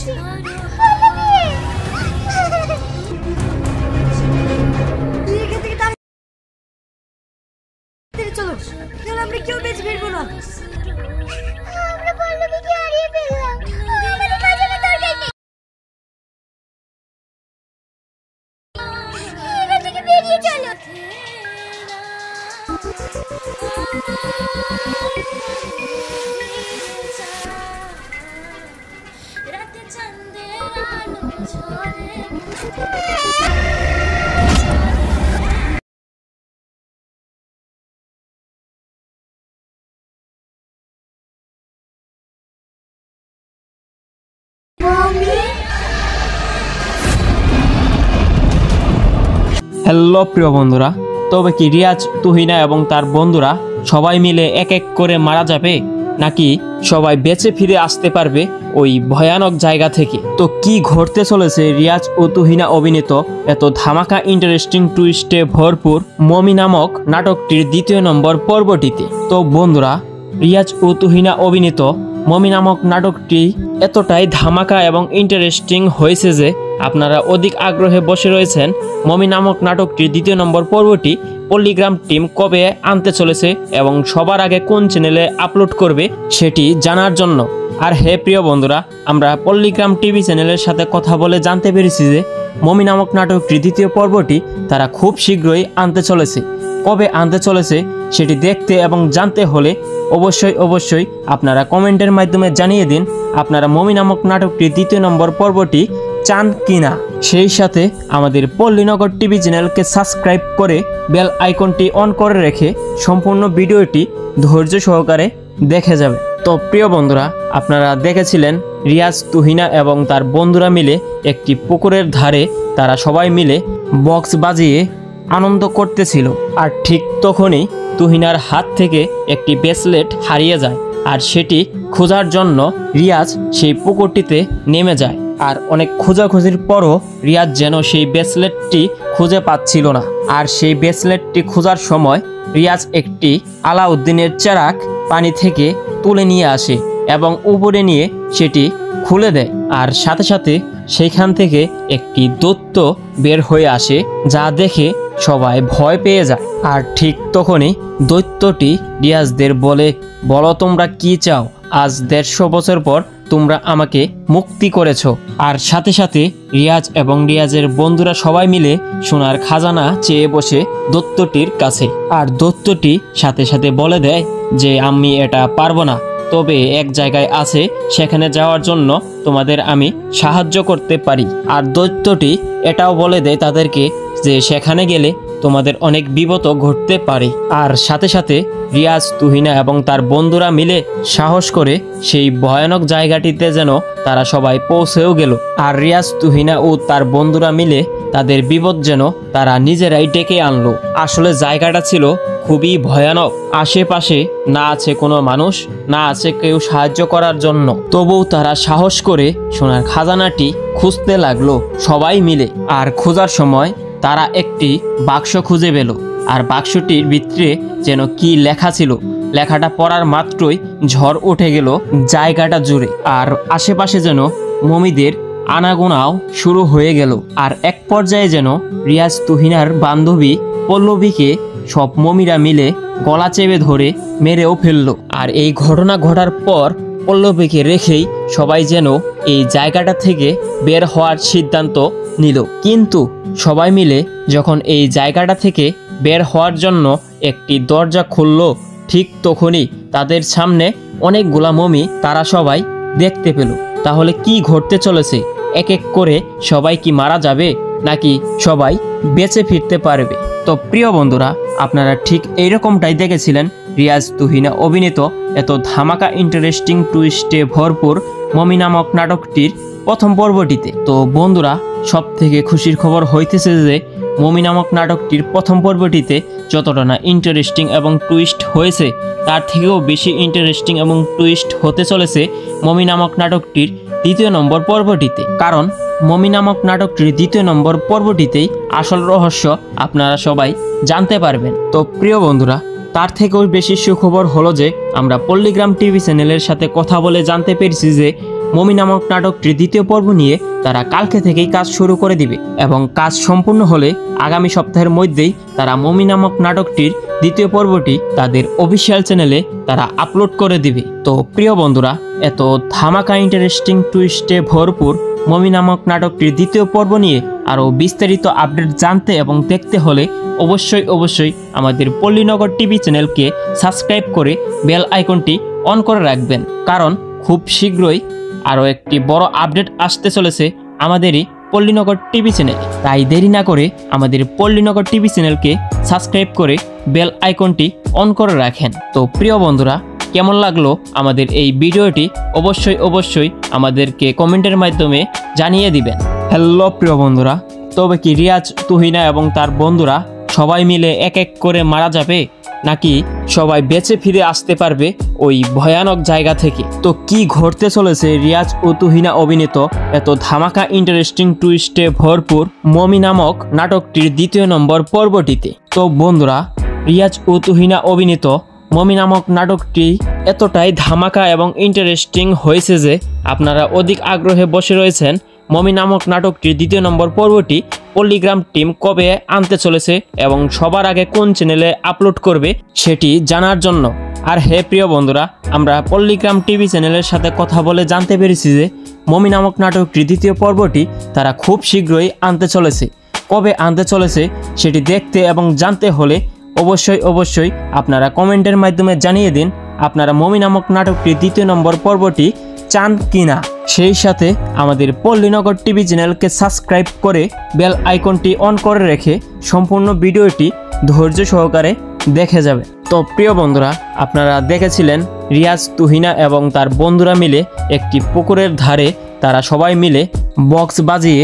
পেরেছি। এখান থেকে তাড়াতাড়ি চলো, নাহলে আমরা কেউ বেঁচে ফিরবো না। আমরা পল্লবীকে হারিয়ে ফেললাম, আমাদের বাঁচানোর দরকার নেই। এখান থেকে বেরিয়ে চলো। হ্যালো প্রিয় বন্ধুরা, তবে কি রিয়াজ, তুহিনা এবং তার বন্ধুরা সবাই মিলে এক এক করে মারা যাবে, নাকি সবাই বেঁচে ফিরে আসতে পারবে ওই ভয়ানক জায়গা থেকে? তো কি ঘটতে চলেছে রিয়াজ ও তুহিনা অভিনীত এত ধামাকা ইন্টারেস্টিং টুইস্টে ভরপুর মমি নামক নাটকটির 2য় নম্বর পর্বটিতে? তো বন্ধুরা, রিয়াজ ও তুহিনা অভিনীত মমি নামক নাটকটি এতটাই ধামাকা এবং ইন্টারেস্টিং হয়েছে যে আপনারা অধিক আগ্রহে বসে রয়েছেন মমি নামক নাটকটির 2য় নম্বর পর্বটি পল্লিগ্রাম টিম কবে আনতে চলেছে এবং সবার আগে কোন চ্যানেলে আপলোড করবে সেটি জানার জন্য। আর হে প্রিয় বন্ধুরা, আমরা পল্লিগ্রাম টিভি চ্যানেলের সাথে কথা বলে জানতে পেরেছি যে মমি নামক নাটকটির 2য় পর্বটি তারা খুব শীঘ্রই আনতে চলেছে। কবে আনতে চলেছে সেটি দেখতে এবং জানতে হলে অবশ্যই আপনারা কমেন্টের মাধ্যমে জানিয়ে দিন আপনারা মমি নামক নাটকটির 2য় নম্বর পর্বটি চান কিনা। সেই সাথে আমাদের পল্লীনগর টিভি চ্যানেলকে সাবস্ক্রাইব করে বেল আইকনটি অন করে রেখে সম্পূর্ণ ভিডিওটি ধৈর্য সহকারে দেখে যাবে। তো প্রিয় বন্ধুরা, আপনারা দেখেছিলেন রিয়াজ, তুহিনা এবং তার বন্ধুরা মিলে একটি পুকুরের ধারে তারা সবাই মিলে বক্স বাজিয়ে আনন্দ করতেছিল। আর ঠিক তখনই তুহিনার হাত থেকে একটি ব্রেসলেট হারিয়ে যায়, আর সেটি খোঁজার জন্য রিয়াজ সেই পুকুরটিতে নেমে যায়। আর অনেক খোঁজাখুঁজির পরও রিয়াজ যেন সেই ব্রেসলেটটি খুঁজে পাচ্ছিল না। আর সেই ব্রেসলেটটি খোঁজার সময় রিয়াজ একটি আলাউদ্দিনের চেরাগ পানি থেকে তুলে নিয়ে আসে এবং উপরে নিয়ে সেটি খুলে দেয়। আর সাথে সাথে সেইখান থেকে একটি দৈত্য বের হয়ে আসে, যা দেখে সবাই ভয় পেয়ে যায়। আর ঠিক তখনই দৈত্যটি রিয়াজদের বলো তোমরা কি চাও? আজ 150 বছর পর তোমরা আমাকে মুক্তি করেছো। আর সাথে সাথে রিয়াজ এবং রিয়াজের বন্ধুরা সবাই মিলে সোনার খাজানা চেয়ে বসে দৈত্যটির কাছে। আর দৈত্যটি সাথে সাথে বলে দেয় যে আমি এটা পারবো না, তবে এক জায়গায় আছে, সেখানে যাওয়ার জন্য তোমাদের আমি সাহায্য করতে পারি। আর দৈত্যটি এটাও বলে দেয় তাদেরকে যে সেখানে গেলে তোমাদের অনেক বিপদ ঘটতে পারে। আর সাথে সাথে রিয়াজ, তুহিনা এবং তার বন্ধুরা মিলে সাহস করে সেই ভয়ানক জায়গাটিতে যেন তারা সবাই পৌঁছেও গেল। আর রিয়াজ, তুহিনা ও তার বন্ধুরা মিলে তাদের বিপদ যেন তারা নিজেরাই ডেকে আনলো। আসলে জায়গাটা ছিল খুবই ভয়ানক, আশেপাশে না আছে কোনো মানুষ, না আছে কেউ সাহায্য করার জন্য। তবুও তারা সাহস করে সোনার খাজানাটি খুঁজতে লাগলো সবাই মিলে। আর খোঁজার সময় তারা একটি বাক্স খুঁজে পেল। আর বাক্সটির ভিতরে যেন কি লেখা ছিল, লেখাটা পড়ার মাত্রই ঝড় উঠে গেল জায়গাটা জুড়ে। আর আশেপাশে যেন মমিদের আনাগোনাও শুরু হয়ে গেল। আর এক পর্যায়ে যেন রিয়াজ, তুহিনার বান্ধবী পল্লবীকে সব মমিরা মিলে গলা চেপে ধরে মেরেও ফেললো। আর এই ঘটনা ঘটার পর পল্লবীকে রেখেই সবাই যেন এই জায়গাটা থেকে বের হওয়ার সিদ্ধান্ত নিল। কিন্তু সবাই মিলে যখন এই জায়গাটা থেকে বের হওয়ার জন্য একটি দরজা খুলল, ঠিক তখনই তাদের সামনে অনেকগুলা মমি তারা সবাই দেখতে পেল। তাহলে কি ঘটতে চলেছে? এক এক করে সবাই কি মারা যাবে, নাকি সবাই বেঁচে ফিরতে পারবে? তো প্রিয় বন্ধুরা, আপনারা ঠিক এইরকমটাই দেখেছিলেন রিয়াজ, তুহিনা অভিনীত এত ধামাকা ইন্টারেস্টিং টুইস্টে ভরপুর মমি নামক নাটকটির প্রথম পর্বটিতে। তো বন্ধুরা, সব থেকে খুশির খবর হইতেছে যে মমি নামক নাটকটির প্রথম পর্বটিতে যতটা না ইন্টারেস্টিং এবং টুইস্ট হয়েছে, তার থেকেও বেশি ইন্টারেস্টিং এবং টুইস্ট হতে চলেছে মমি নামক নাটকটির 2য় নম্বর পর্বটিতে। কারণ মমি নামক নাটকটির 2য় নম্বর পর্বটিতেই আসল রহস্য আপনারা সবাই জানতে পারবেন। তো প্রিয় বন্ধুরা, তার থেকেও বেশি সুখবর হলো যে আমরা পল্লীগ্রাম টিভি চ্যানেলের সাথে কথা বলে জানতে পেরেছি যে মমি নামক নাটকটির দ্বিতীয় পর্ব নিয়ে তারা কালকে থেকেই কাজ শুরু করে দিবে এবং কাজ সম্পূর্ণ হলে আগামী সপ্তাহের মধ্যেই তারা মমি নামক নাটকটির দ্বিতীয় পর্বটি তাদের অফিসিয়াল চ্যানেলে তারা আপলোড করে দিবে। তো প্রিয় বন্ধুরা, এত ধামাকা ইন্টারেস্টিং টুইস্টে ভরপুর মমি নামক নাটকটির দ্বিতীয় পর্ব নিয়ে আরও বিস্তারিত আপডেট জানতে এবং দেখতে হলে অবশ্যই আমাদের পল্লীনগর টিভি চ্যানেলকে সাবস্ক্রাইব করে বেল আইকনটি অন করে রাখবেন, কারণ খুব শীঘ্রই আরও একটি বড় আপডেট আসতে চলেছে আমাদেরই পল্লীনগর টিভি চ্যানেল। তাই দেরি না করে আমাদের পল্লীনগর টিভি চ্যানেলকে সাবস্ক্রাইব করে বেল আইকনটি অন করে রাখেন। তো প্রিয় বন্ধুরা, কেমন লাগলো আমাদের এই ভিডিওটি অবশ্যই আমাদেরকে কমেন্টের মাধ্যমে জানিয়ে দিবেন। হ্যালো প্রিয় বন্ধুরা, তবে কি রিয়াজ, তুহিনা এবং তার বন্ধুরা সবাই মিলে এক এক করে মারা যাবে, নাকি সবাই বেঁচে ফিরে আসতে পারবে ওই ভয়ানক জায়গা থেকে? তো কি ঘটতে চলেছে রিয়াজ ও তুহিনা অভিনীত এত ধামাকা ইন্টারেস্টিং টুইস্টে ভরপুর মমি নামক নাটকটির দ্বিতীয় নম্বর পর্বটিতে? তো বন্ধুরা, রিয়াজ ও তুহিনা অভিনীত মমি নামক নাটকটি এতটাই ধামাকা এবং ইন্টারেস্টিং হয়েছে যে আপনারা অধিক আগ্রহে বসে রয়েছেন মমি নামক নাটকটির দ্বিতীয় নম্বর পর্বটি পল্লীগ্রাম টিম কবে আনতে চলেছে এবং সবার আগে কোন চ্যানেলে আপলোড করবে সেটি জানার জন্য। আর হে প্রিয় বন্ধুরা, আমরা পল্লীগ্রাম টিভি চ্যানেলের সাথে কথা বলে জানতে পেরেছি যে মমি নামক নাটকটির দ্বিতীয় পর্বটি তারা খুব শীঘ্রই আনতে চলেছে। কবে আনতে চলেছে সেটি দেখতে এবং জানতে হলে অবশ্যই আপনারা কমেন্টের মাধ্যমে জানিয়ে দিন আপনারা মমি নামক নাটকটির দ্বিতীয় নম্বর পর্বটি চান কিনা। সেই সাথে আমাদের পল্লীনগর টিভি চ্যানেলকে সাবস্ক্রাইব করে বেল আইকনটি অন করে রেখে সম্পূর্ণ ভিডিওটি ধৈর্য সহকারে দেখে যাবে। তো প্রিয় বন্ধুরা, আপনারা দেখেছিলেন রিয়াজ, তুহিনা এবং তার বন্ধুরা মিলে একটি পুকুরের ধারে তারা সবাই মিলে বক্স বাজিয়ে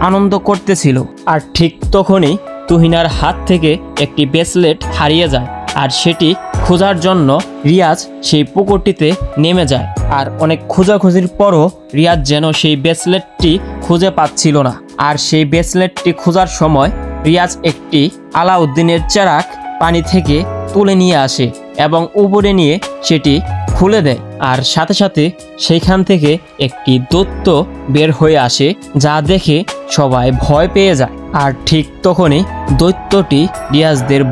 আনন্দ করতেছিল। আর ঠিক তখনই তুহিনার হাত থেকে একটি ব্রেসলেট হারিয়ে যায়, আর সেটি খোঁজার জন্য রিয়াজ সেই পুকুরটিতে নেমে যায়। আর অনেক খোঁজাখুঁজির পরও রিয়াজ যেন সেই ব্রেসলেটটি খুঁজে পাচ্ছিল না। আর সেই ব্রেসলেটটি খোঁজার সময় রিয়াজ একটি আলাউদ্দিনের চেরাগ পানি থেকে তুলে নিয়ে আসে এবং উপরে নিয়ে সেটি খুলে দেয়। আর সাথে সাথে সেইখান থেকে একটি দৈত্য বের হয়ে আসে, যা দেখে সবাই ভয় পেয়ে যায়। আর ঠিক তখনই দৈত্যটি রিয়াজদের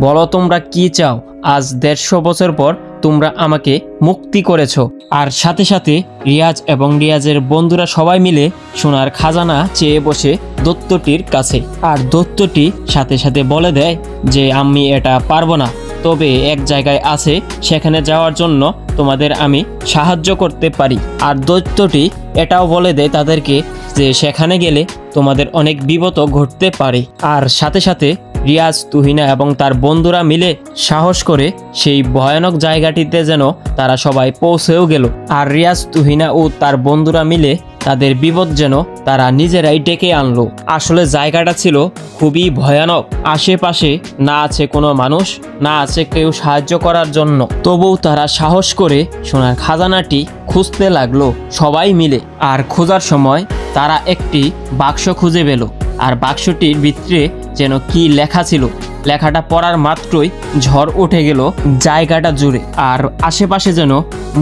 বলো তোমরা কি চাও? আজ 150 বছর পর তোমরা আমাকে মুক্তি করেছ। আর সাথে সাথে রিয়াজ এবং রিয়াজের বন্ধুরা সবাই মিলে সোনার খাজানা চেয়ে বসে দৈত্যটির কাছে। আর দৈত্যটি সাথে সাথে বলে দেয় যে আমি এটা পারবো না, তবে এক জায়গায় আছে, সেখানে যাওয়ার জন্য তোমাদের আমি সাহায্য করতে পারি। আর দৈত্যটি এটাও বলে দেয় তাদেরকে যে সেখানে গেলে তোমাদের অনেক বিপদ ঘটতে পারে। আর সাথে সাথে রিয়াজ, তুহিনা এবং তার বন্ধুরা মিলে সাহস করে সেই ভয়ানক জায়গাটিতে যেন তারা সবাই পৌঁছেও গেল। আর রিয়াজ, তুহিনা ও তার বন্ধুরা মিলে তাদের বিপদ যেন তারা নিজেরাই ডেকে আনলো। আসলে জায়গাটা ছিল খুবই ভয়ানক, আশেপাশে না আছে কোনো মানুষ, না আছে কেউ সাহায্য করার জন্য। তবুও তারা সাহস করে সোনার খাজানাটি খুঁজতে লাগলো সবাই মিলে। আর খোঁজার সময় তারা একটি বাক্স খুঁজে পেল। আর বাক্সটির ভিতরে যেন কি লেখা ছিল, লেখাটা পড়ার মাত্রই ঝড় উঠে গেল জায়গাটা জুড়ে। আর আশেপাশে যেন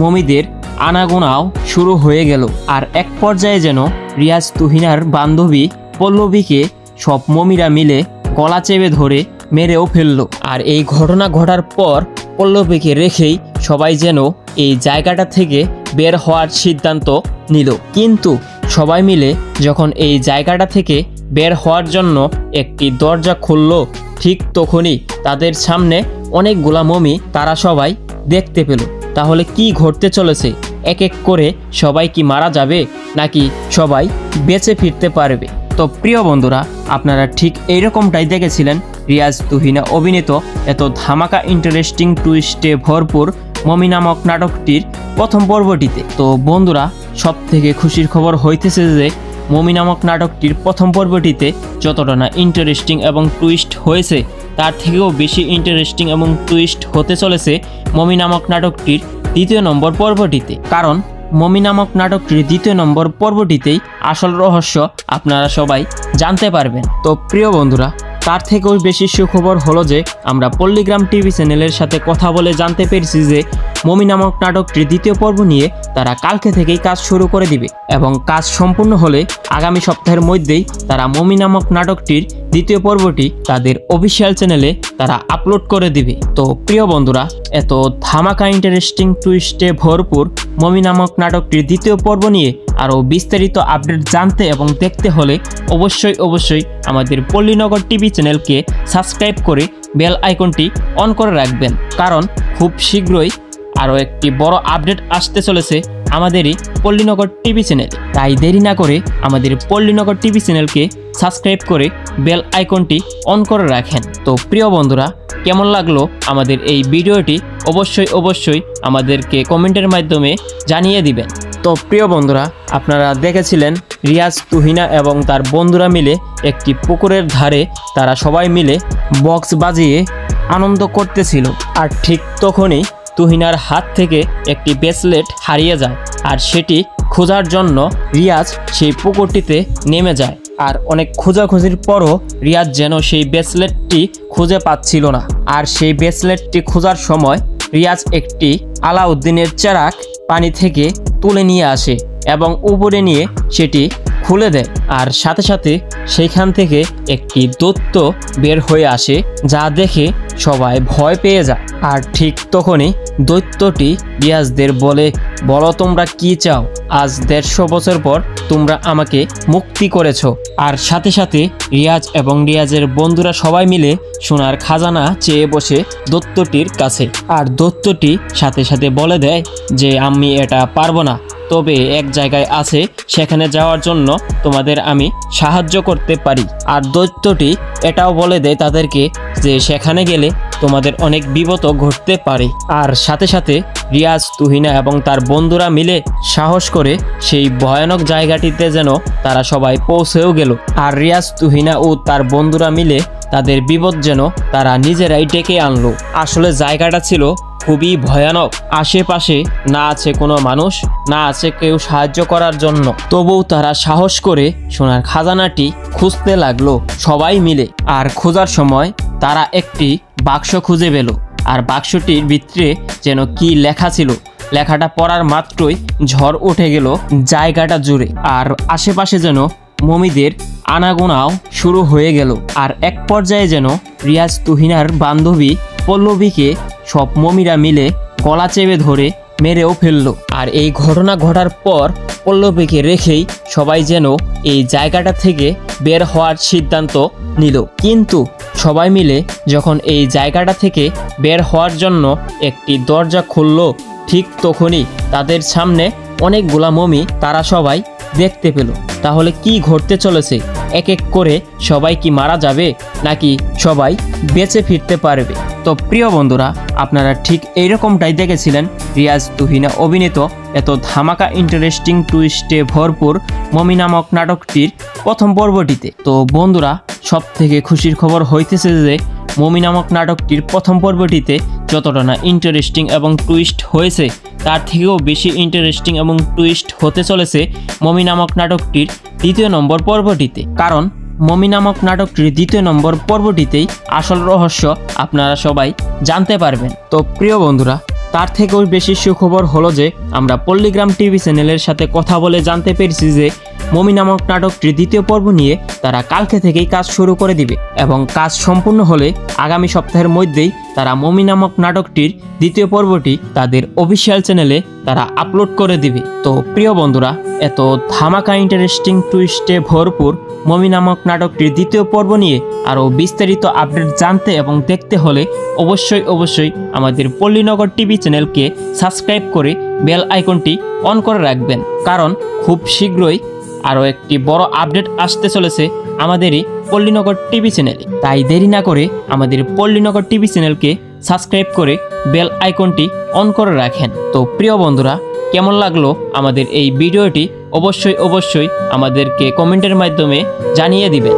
মমিদের আনাগোনাও শুরু হয়ে গেল। আর এক পর্যায়ে যেন রিয়াজ, তুহিনার বান্ধবী পল্লবীকে সব মমিরা মিলে গলা চেপে ধরে মেরেও ফেললো। আর এই ঘটনা ঘটার পর পল্লবীকে রেখেই সবাই যেন এই জায়গাটা থেকে বের হওয়ার সিদ্ধান্ত নিল। কিন্তু সবাই মিলে যখন এই জায়গাটা থেকে বের হওয়ার জন্য একটি দরজা খুলল, ঠিক তখনই তাদের সামনে অনেকগুলা মমি তারা সবাই দেখতে পেল। তাহলে কি ঘটতে চলেছে? এক এক করে সবাই কি মারা যাবে, নাকি সবাই বেঁচে ফিরতে পারবে? তো প্রিয় বন্ধুরা, আপনারা ঠিক এইরকমটাই দেখেছিলেন রিয়াজ, তুহিনা অভিনীত এত ধামাকা ইন্টারেস্টিং টুইস্টে ভরপুর মমি নামক নাটকটির প্রথম পর্বটিতে। তো বন্ধুরা, সব থেকে খুশির খবর হইতেছে যে মমি নামক নাটকটির প্রথম পর্বটিতে যতটা না ইন্টারেস্টিং এবং টুইস্ট হয়েছে, তার থেকেও বেশি ইন্টারেস্টিং এবং টুইস্ট হতে চলেছে মমি নামক নাটকটির দ্বিতীয় নম্বর পর্বটিতে। কারণ মমি নামক নাটকটির দ্বিতীয় নম্বর পর্বটিতেই আসল রহস্য আপনারা সবাই জানতে পারবেন। তো প্রিয় বন্ধুরা, তার থেকেও বেশি সুখবর হলো যে আমরা পল্লীগ্রাম টিভি চ্যানেলের সাথে কথা বলে জানতে পেরেছি যে মমি নামক নাটকটির দ্বিতীয় পর্ব নিয়ে তারা কালকে থেকেই কাজ শুরু করে দিবে এবং কাজ সম্পূর্ণ হলে আগামী সপ্তাহের মধ্যেই তারা মমি নামক নাটকটির দ্বিতীয় পর্বটি তাদের অফিসিয়াল চ্যানেলে তারা আপলোড করে দিবে। তো প্রিয় বন্ধুরা, এত ধামাকা ইন্টারেস্টিং টুইস্টে ভরপুর মমি নামক নাটকটির দ্বিতীয় পর্ব নিয়ে আরও বিস্তারিত আপডেট জানতে এবং দেখতে হলে অবশ্যই আমাদের পল্লীনগর টিভি চ্যানেলকে সাবস্ক্রাইব করে বেল আইকনটি অন করে রাখবেন, কারণ খুব শীঘ্রই আরও একটি বড় আপডেট আসতে চলেছে আমাদেরই পল্লীনগর টিভি চ্যানেলে। তাই দেরি না করে আমাদের পল্লীনগর টিভি চ্যানেলকে সাবস্ক্রাইব করে বেল আইকনটি অন করে রাখেন। তো প্রিয় বন্ধুরা, কেমন লাগলো আমাদের এই ভিডিওটি অবশ্যই আমাদেরকে কমেন্টের মাধ্যমে জানিয়ে দিবেন। তো প্রিয় বন্ধুরা, আপনারা দেখেছিলেন রিয়াজ, তুহিনা এবং তার বন্ধুরা মিলে একটি পুকুরের ধারে তারা সবাই মিলে বক্স বাজিয়ে আনন্দ করতেছিল। আর ঠিক তখনই তুহিনার হাত থেকে একটি ব্রেসলেট হারিয়ে যায়, আর সেটি খোঁজার জন্য রিয়াজ সেই পুকুরটিতে নেমে যায়। আর অনেক খোঁজাখুঁজির পরও রিয়াজ যেন সেই ব্রেসলেটটি খুঁজে পাচ্ছিল না। আর সেই ব্রেসলেটটি খোঁজার সময় রিয়াজ একটি আলাউদ্দিনের চেরাগ পানি থেকে তুলে নিয়ে আসে এবং উপরে নিয়ে সেটি খুলে দেয়। আর সাথে সাথে সেইখান থেকে একটি দৈত্য বের হয়ে আসে, যা দেখে সবাই ভয় পেয়ে যায়। আর ঠিক তখনই দৈত্যটি রিয়াজদের বলো তোমরা কি চাও? আজ 150 বছর পর তোমরা আমাকে মুক্তি করেছো। আর সাথে সাথে রিয়াজ এবং রিয়াজের বন্ধুরা সবাই মিলে সোনার খাজানা চেয়ে বসে দৈত্যটির কাছে। আর দৈত্যটি সাথে সাথে বলে দেয় যে আমি এটা পারবো না, তবে এক জায়গায় আছে, সেখানে যাওয়ার জন্য তোমাদের আমি সাহায্য করতে পারি। আর দৈত্যটি এটাও বলে দেয় তাদেরকে যে সেখানে গেলে তোমাদের অনেক বিপদ ঘটতে পারে। আর সাথে সাথে রিয়াজ, তুহিনা এবং তার বন্ধুরা মিলে সাহস করে সেই ভয়ানক জায়গাটিতে যেন তারা সবাই পৌঁছেও গেল। আর রিয়াজ, তুহিনা ও তার বন্ধুরা মিলে তাদের বিপদ যেন তারা নিজেরাই ডেকে আনলো। আসলে জায়গাটা ছিল খুবই ভয়ানক, আশেপাশে না আছে কোনো মানুষ, না আছে কেউ সাহায্য করার জন্য। তবুও তারা সাহস করে সোনার খাজানাটি খুঁজতে লাগলো সবাই মিলে। আর খোঁজার সময় তারা একটি বাক্স খুঁজে পেল। আর বাক্সটির ভিতরে যেন কি লেখা ছিল, লেখাটা পড়ার মাত্রই ঝড় উঠে গেল জায়গাটা জুড়ে। আর আশেপাশে যেন মমিদের আনাগোনাও শুরু হয়ে গেল। আর এক পর্যায়ে যেন রিয়াজ, তুহিনার বান্ধবী পল্লবীকে সব মমিরা মিলে গলা চেপে ধরে মেরেও ফেললো। আর এই ঘটনা ঘটার পর পল্লবীকে রেখেই সবাই যেন এই জায়গাটা থেকে বের হওয়ার সিদ্ধান্ত নিল। কিন্তু সবাই মিলে যখন এই জায়গাটা থেকে বের হওয়ার জন্য একটি দরজা খুলল, ঠিক তখনই তাদের সামনে অনেকগুলা মমি তারা সবাই দেখতে পেল। তাহলে কি ঘটতে চলেছে? এক এক করে সবাই কি মারা যাবে, নাকি সবাই বেঁচে ফিরতে পারবে? তো প্রিয় বন্ধুরা, আপনারা ঠিক এইরকমটাই দেখেছিলেন রিয়াজ, তুহিনা অভিনীত এত ধামাকা ইন্টারেস্টিং টুইস্টে ভরপুর মমি নামক নাটকটির প্রথম পর্বটিতে। তো বন্ধুরা, সব থেকে খুশির খবর হইতেছে যে মমি নামক নাটকটির প্রথম পর্বটিতে যতটা না ইন্টারেস্টিং এবং টুইস্ট হয়েছে, তার থেকেও বেশি ইন্টারেস্টিং এবং টুইস্ট হতে চলেছে মমি নামক নাটকটির দ্বিতীয় নম্বর পর্বটিতে। কারণ মমি নামক নাটকটির দ্বিতীয় নম্বর পর্বটিতেই আসল রহস্য আপনারা সবাই জানতে পারবেন। তো প্রিয় বন্ধুরা, তার থেকেও বেশি সুখবর হলো যে আমরা পল্লীগ্রাম টিভি চ্যানেলের সাথে কথা বলে জানতে পেরেছি যে মমি নামক নাটকটির দ্বিতীয় পর্ব নিয়ে তারা কালকে থেকেই কাজ শুরু করে দিবে এবং কাজ সম্পূর্ণ হলে আগামী সপ্তাহের মধ্যেই তারা মমি নামক নাটকটির দ্বিতীয় পর্বটি তাদের অফিসিয়াল চ্যানেলে তারা আপলোড করে দিবে। তো প্রিয় বন্ধুরা, এত ধামাকা ইন্টারেস্টিং টুইস্টে ভরপুর মমি নামক নাটকটির দ্বিতীয় পর্ব নিয়ে আরও বিস্তারিত আপডেট জানতে এবং দেখতে হলে অবশ্যই আমাদের পল্লীনগর টিভি চ্যানেলকে সাবস্ক্রাইব করে বেল আইকনটি অন করে রাখবেন, কারণ খুব শীঘ্রই আরও একটি বড় আপডেট আসতে চলেছে আমাদেরই পল্লীনগর টিভি চ্যানেলে। তাই দেরি না করে আমাদের পল্লীনগর টিভি চ্যানেলকে সাবস্ক্রাইব করে বেল আইকনটি অন করে রাখেন। তো প্রিয় বন্ধুরা, কেমন লাগলো আমাদের এই ভিডিওটি অবশ্যই আমাদেরকে কমেন্টের মাধ্যমে জানিয়ে দিবেন।